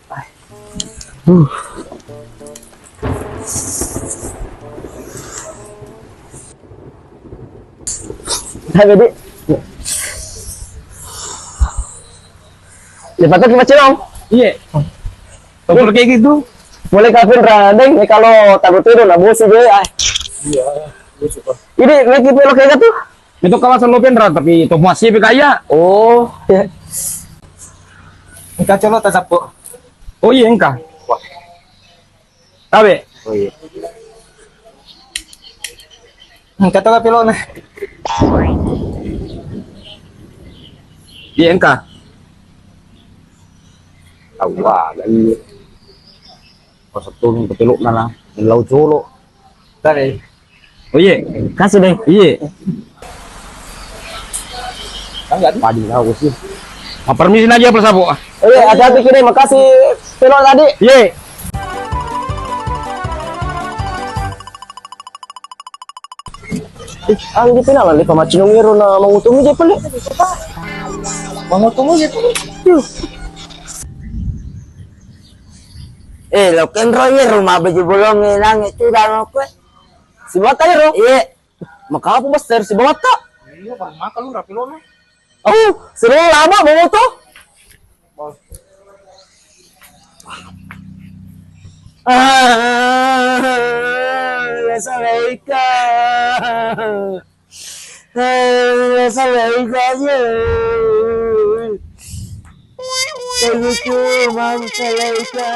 Hai, Bedi. Cepatnya ke Cilong. Iya. Kalau kayak gitu. Boleh Kevin Radeng nih kalau taruh tidur nah bos gue. Iya, gue suka. Ini lagi pelok kayak gitu. Itu kawasan Lopendra tapi itu masih kaya. Oh, ya. Engkau coba tak sapu. Oh iya engkau. Tabe. Oh iya. Engkau tahu pilot nah. Iya engkau. Awal lagi. Pasatulong petilok na lang. Ilaw chulo. Tadi. Oh iya. Kasih deh. Iya. Enggak. Padi tahu sih. Permisi aja plus abu. Oh iya, hati-hati kiri. Makasih pelok tadi. Iya. Ang gitu na lang, pamachinong ngiro na mangutumi dyan pala. Mangutong gitu. Lo que enrollo rumah baju bolong nang itu dalam aku. Si Bata ro? Iya. Maka apa master si Bata? Iya, bang, maka lu rapi lo. Oh, seru lama mau to. Ya Amerika. Ya Amerika aja. Thank you, Mom Amerika.